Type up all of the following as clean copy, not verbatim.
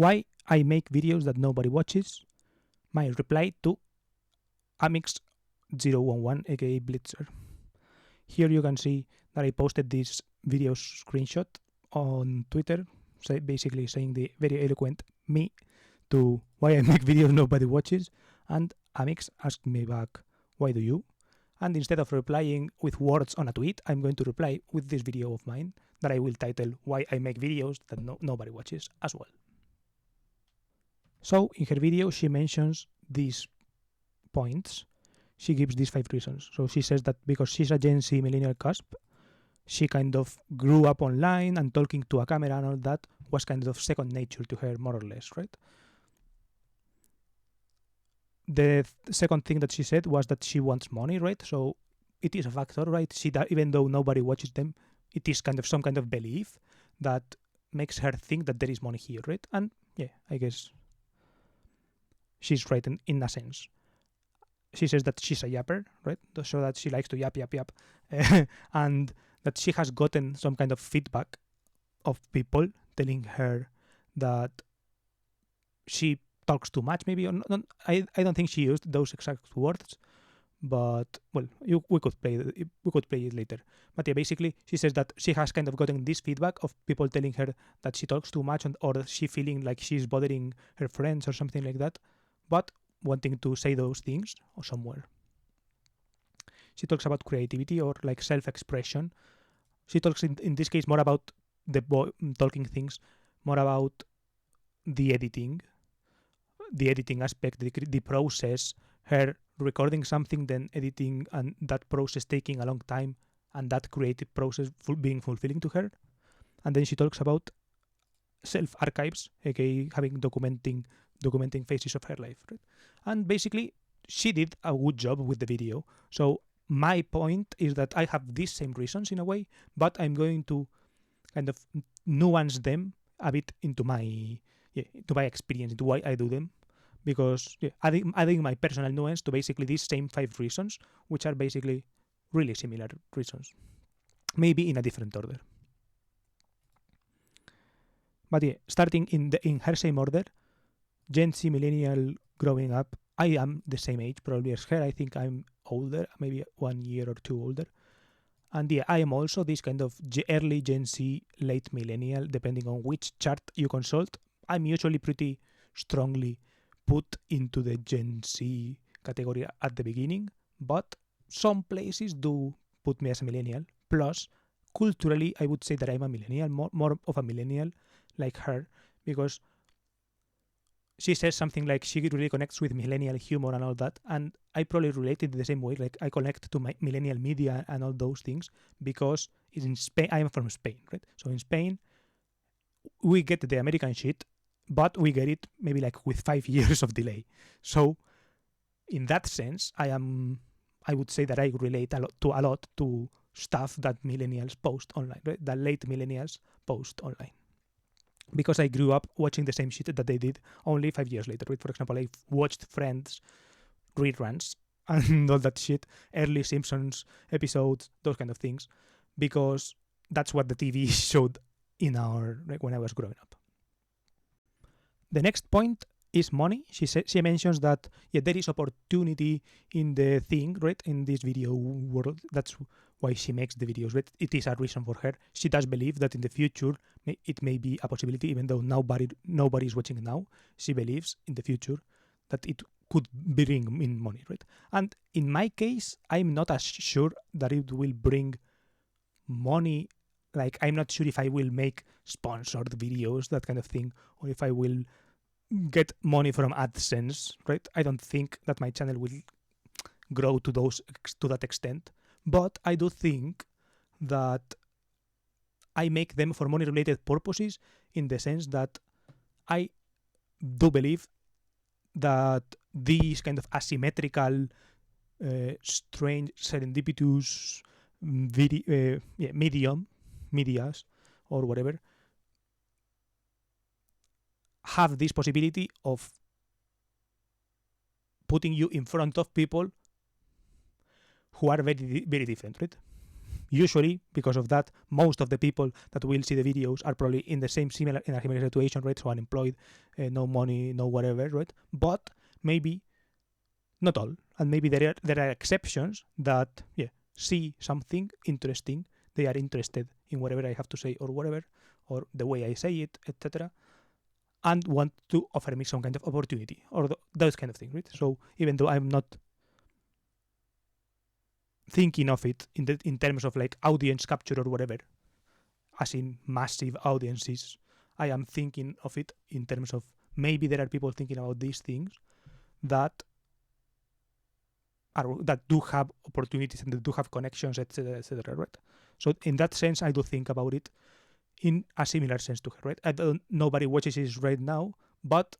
Why I make videos that nobody watches? My reply to Amix011 aka Blitzer. Here you can see that I posted this video screenshot on Twitter, basically saying the very eloquent me to why I make videos nobody watches, and Amix asked me back, why do you? And instead of replying with words on a tweet, I'm going to reply with this video of mine that I will title why I make videos that nobody watches as well. So in her video she mentions these points. She gives these 5 reasons. So she says that because she's a Gen Z millennial cusp, she kind of grew up online and talking to a camera and all that was kind of second nature to her, more or less, right? The second thing that she said was that she wants money, right? So it is a factor, right? Even though nobody watches them, it is kind of some kind of belief that makes her think that there is money here, right? And yeah, I guess she's right in a sense. She says that she's a yapper, right? So that she likes to yap, and that she has gotten some kind of feedback of people telling her that she talks too much, maybe. Or not. I don't think she used those exact words, but well, we could play it later. But yeah, basically, she says that she has kind of gotten this feedback of people telling her that she talks too much, or she feeling like she's bothering her friends or something like that, but wanting to say those things or somewhere. She talks about creativity or like self-expression. She talks in this case more about the talking things, more about the editing aspect, the process, her recording something, then editing, and that process taking a long time, and that creative process being fulfilling to her. And then she talks about self-archives, aka documenting phases of her life, right? And basically, she did a good job with the video. So my point is that I have these same reasons in a way, but I'm going to kind of nuance them a bit into my experience, into why I do them, because adding my personal nuance to basically these same 5 reasons, which are basically really similar reasons, maybe in a different order. But yeah, starting in her same order, Gen Z millennial growing up, I am the same age probably as her. I think I'm older, maybe 1 year or 2 older. And yeah, I am also this kind of early Gen Z, late millennial, depending on which chart you consult. I'm usually pretty strongly put into the Gen Z category at the beginning, but some places do put me as a millennial. Plus, culturally, I would say that I'm a millennial, more of a millennial like her, because she says something like she really connects with millennial humor and all that, and I probably relate it the same way. Like I connect to my millennial media and all those things because it's in Spain. I am from Spain, right? So in Spain, we get the American shit, but we get it maybe like with 5 years of delay. So in that sense, I would say that I relate a lot to stuff that millennials post online, right? That late millennials post online. Because I grew up watching the same shit that they did only 5 years later. Right? For example, I watched Friends reruns and all that shit, early Simpsons episodes, those kind of things, because that's what the TV showed when I was growing up. The next point is money. She mentions that there is opportunity in the thing, right? In this video world, that's why she makes the videos, right? It is a reason for her. She does believe that in the future it may be a possibility, even though nobody is watching now. She believes in the future that it could bring in money, right? And in my case, I'm not as sure that it will bring money. Like, I'm not sure if I will make sponsored videos, that kind of thing, or if I will get money from AdSense, right? I don't think that my channel will grow to that extent, but I do think that I make them for money-related purposes, in the sense that I do believe that these kind of asymmetrical, strange, serendipitous medias, or whatever, have this possibility of putting you in front of people who are very, very different, right? usually because of that, most of the people that will see the videos are probably in a similar situation, right? So unemployed, no money, no whatever, right? But maybe not all, and maybe there are exceptions that see something interesting, they are interested in whatever I have to say or whatever, or the way I say it, etc., and want to offer me some kind of opportunity or those kind of things, right? So even though I'm not thinking of it in terms of like audience capture or whatever, as in massive audiences, I am thinking of it in terms of maybe there are people thinking about these things that do have opportunities and that do have connections, etc., etc., right? So in that sense, I do think about it in a similar sense to her, right? Nobody watches it right now, but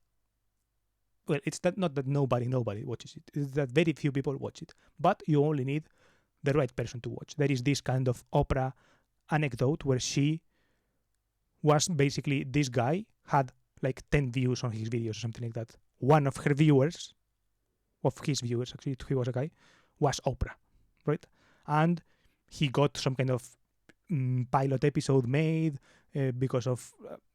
well, it's not that nobody watches it. It's that very few people watch it, but you only need the right person to watch. There is this kind of Oprah anecdote where she was basically, this guy had like 10 views on his videos or something like that. One of her viewers, of his viewers, actually, he was a guy, was Oprah, right? And he got some kind of pilot episode made because of,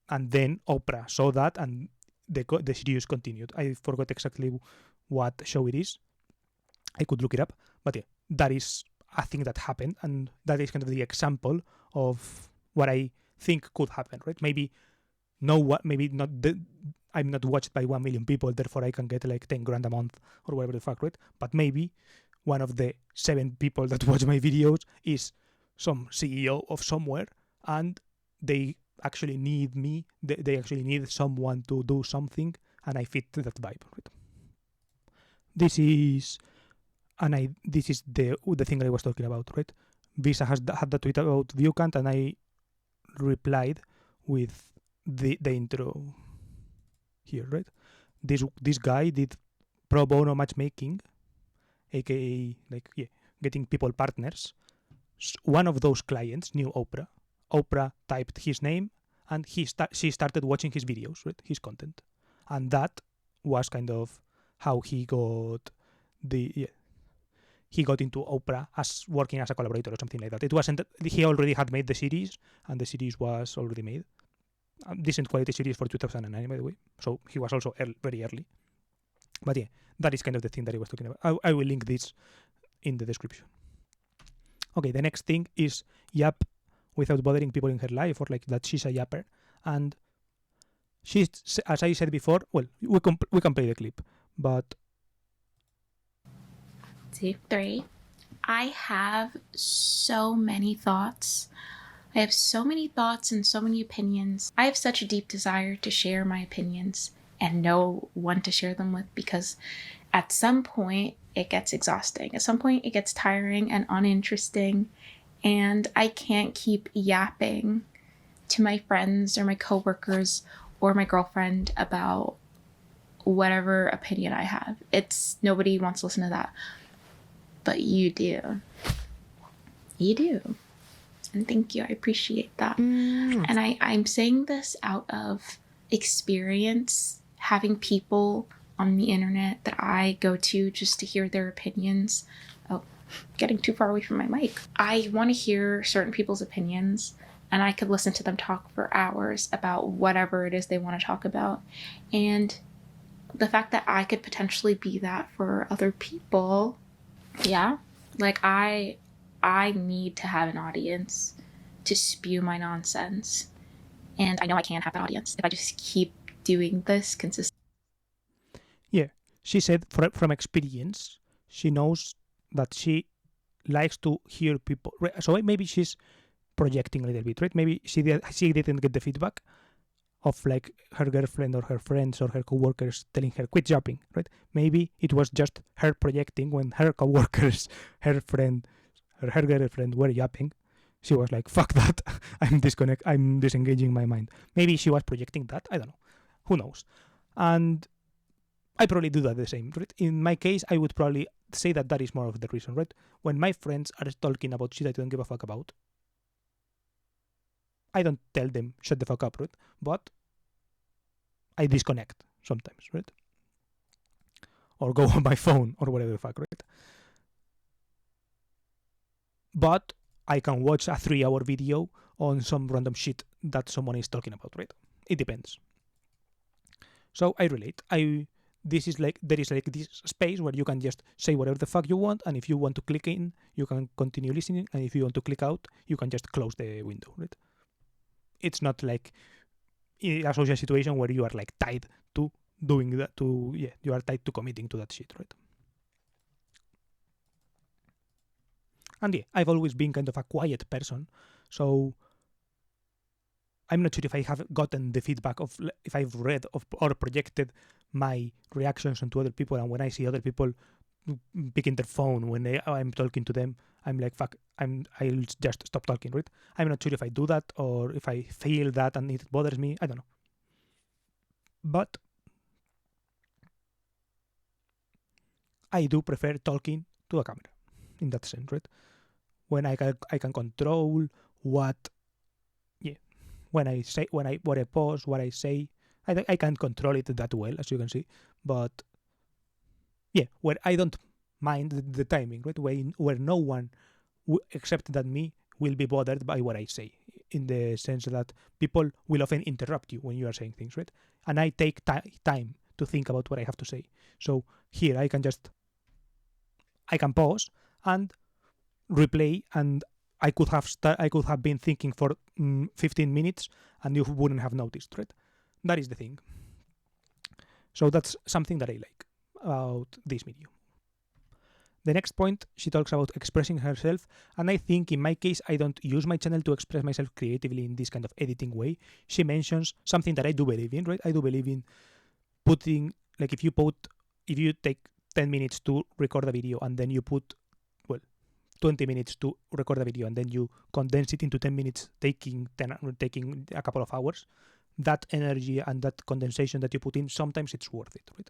and then Oprah saw that and the series continued. I forgot exactly what show it is. I could look it up, but yeah, that is a thing that happened, and that is kind of the example of what I think could happen, right? Maybe maybe not I'm not watched by 1 million people, therefore I can get like 10 grand a month or whatever the fuck, right? But maybe one of the 7 people that watch my videos is some CEO of somewhere, and they actually need me. They actually need someone to do something, and I fit that vibe, right? This is the thing that I was talking about, right? Visa had the tweet about view count, and I replied with the intro here, right? This guy did pro bono matchmaking, aka getting people partners. One of those clients knew Oprah. Oprah typed his name, and she started watching his videos, right? His content, and that was kind of how he got he got into Oprah as working as a collaborator or something like that. It wasn't he already had made the series, and the series was already made. A decent quality series for 2009, by the way. So he was also very early. But yeah, that is kind of the thing that I was talking about. I will link this in the description. Okay, the next thing is yap without bothering people in her life, or like that she's a yapper. And she's, as I said before, well, we can play the clip, but 2, 3. I have so many thoughts. I have so many thoughts and so many opinions. I have such a deep desire to share my opinions and know one to share them with, because at some point it gets exhausting. At some point it gets tiring and uninteresting, and I can't keep yapping to my friends or my coworkers or my girlfriend about whatever opinion I have. Nobody wants to listen to that. But you do. You do. And thank you. I appreciate that. And I'm saying this out of experience, having people on the internet that I go to just to hear their opinions. Oh, getting too far away from my mic. I want to hear certain people's opinions, and I could listen to them talk for hours about whatever it is they want to talk about. And the fact that I could potentially be that for other people, yeah, like I need to have an audience to spew my nonsense. And I know I can have an audience if I just keep doing this consistently. Yeah, she said from experience, she knows that she likes to hear people. So maybe she's projecting a little bit, right? Maybe she didn't get the feedback of like her girlfriend or her friends or her coworkers telling her quit yapping, right? Maybe it was just her projecting when her coworkers, her girlfriend were yapping. She was like, fuck that, I'm disengaging my mind. Maybe she was projecting that, I don't know, who knows. And I probably do that the same, right? In my case, I would probably say that is more of the reason, right? When my friends are talking about shit I don't give a fuck about, I don't tell them shut the fuck up, right? But I disconnect sometimes, right? Or go on my phone or whatever the fuck, right? But I can watch a 3-hour video on some random shit that someone is talking about, right? It depends. So I relate. There is like this space where you can just say whatever the fuck you want, and if you want to click in, you can continue listening, and if you want to click out, you can just close the window, right? It's not like a social situation where you are like tied to doing that, you are tied to committing to that shit, right? And yeah, I've always been kind of a quiet person, so I'm not sure if I have gotten the feedback of if I've read or projected my reactions onto other people, and when I see other people picking their phone when I'm talking to them, I'm like, fuck, I'll just stop talking, right? I'm not sure if I do that or if I feel that and it bothers me. I don't know. But I do prefer talking to a camera in that sense, right? When I can control what, when I say, what I pause, what I say, I can't control it that well, as you can see. But yeah, where I don't mind the timing, right? Where no one, except that me, will be bothered by what I say, in the sense that people will often interrupt you when you are saying things, right? And I take time to think about what I have to say. So here I can pause and replay, and I could have been thinking for 15 minutes and you wouldn't have noticed, right? That is the thing. So that's something that I like about this medium. The next point, she talks about expressing herself, and I think in my case I don't use my channel to express myself creatively in this kind of editing way. She mentions something that I do believe in, right? I do believe in putting, like, if you take 10 minutes to record a video and then you put 20 minutes to record a video and then you condense it into 10 minutes, taking a couple of hours, that energy and that condensation that you put in, sometimes it's worth it, right?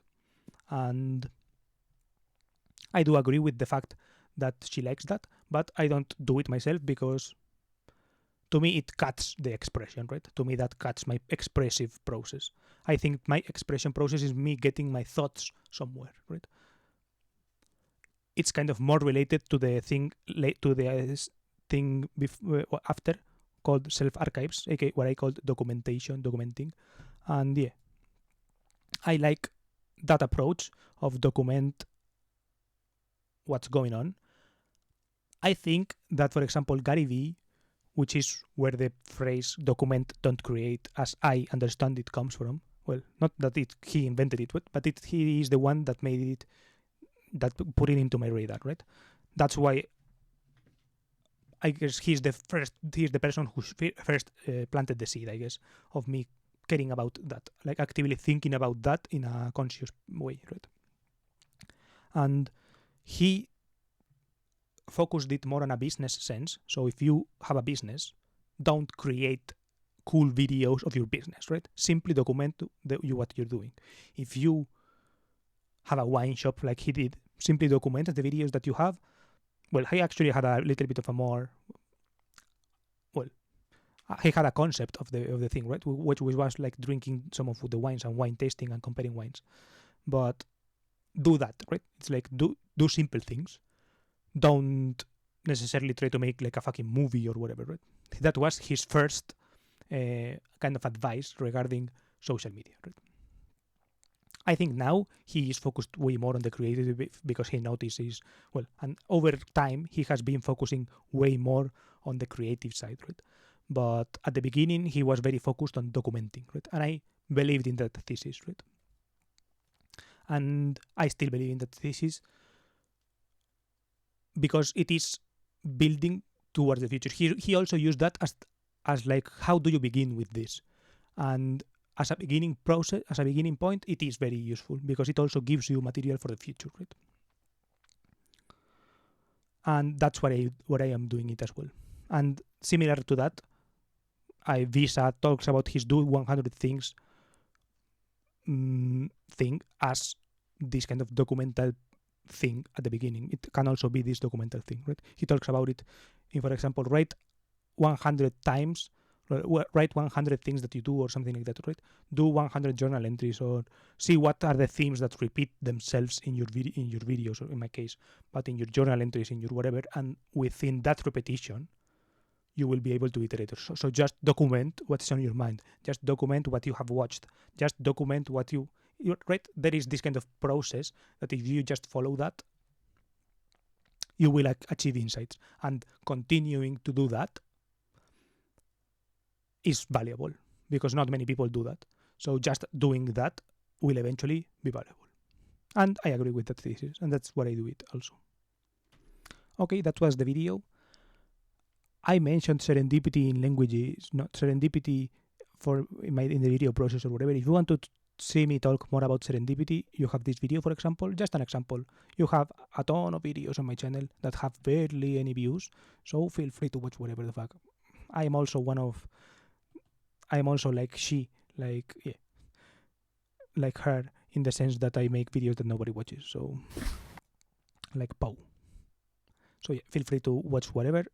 And I do agree with the fact that she likes that, but I don't do it myself because to me it cuts the expression, right? To me that cuts my expressive process. I think my expression process is me getting my thoughts somewhere, right? It's kind of more related to the thing after, called self-archives, aka what I call documenting. And yeah, I like that approach of document what's going on. I think that, for example, Gary Vee, which is where the phrase document, don't create, as I understand it, comes from. Well, not that he invented it, but he is the one that made it, that put it into my radar, right? That's why I guess he's the person who first planted the seed, I guess, of me caring about that, like actively thinking about that in a conscious way, right? And he focused it more on a business sense. So if you have a business, don't create cool videos of your business, right? Simply document what you're doing. If you have a wine shop like he did, simply document the videos that you have. Well, he actually had a little bit of a more, he had a concept of the thing, right? Which was like drinking some of the wines and wine tasting and comparing wines. But do that, right? It's like do simple things. Don't necessarily try to make like a fucking movie or whatever, right? That was his first kind of advice regarding social media, right? I think now he is focused way more on the creative because he notices, and over time he has been focusing way more on the creative side, right? But at the beginning he was very focused on documenting, right? And I believed in that thesis, right? And I still believe in that thesis because it is building towards the future. He also used that as like, how do you begin with this? And as a beginning process, as a beginning point, it is very useful because it also gives you material for the future, right? And that's what I am doing it as well. And similar to that, Visa talks about his do 100 things thing as this kind of documental thing at the beginning. It can also be this documental thing, right? He talks about it in, for example, write 100 times, write 100 things that you do or something like that, right? Do 100 journal entries or see what are the themes that repeat themselves in your videos, or in my case, but in your journal entries, in your whatever, and within that repetition, you will be able to iterate. So just document what's on your mind. Just document what you have watched. Just document what you right. There is this kind of process that if you just follow that, you will achieve insights. And continuing to do that is valuable because not many people do that. So just doing that will eventually be valuable. And I agree with that thesis, and that's what I do it also. Okay, that was the video. I mentioned serendipity in languages, not serendipity in the video process or whatever. If you want to see me talk more about serendipity, you have this video, for example, just an example. You have a ton of videos on my channel that have barely any views, so feel free to watch whatever the fuck. I am also like she, like her, in the sense that I make videos that nobody watches, so like Pau. So yeah, feel free to watch whatever.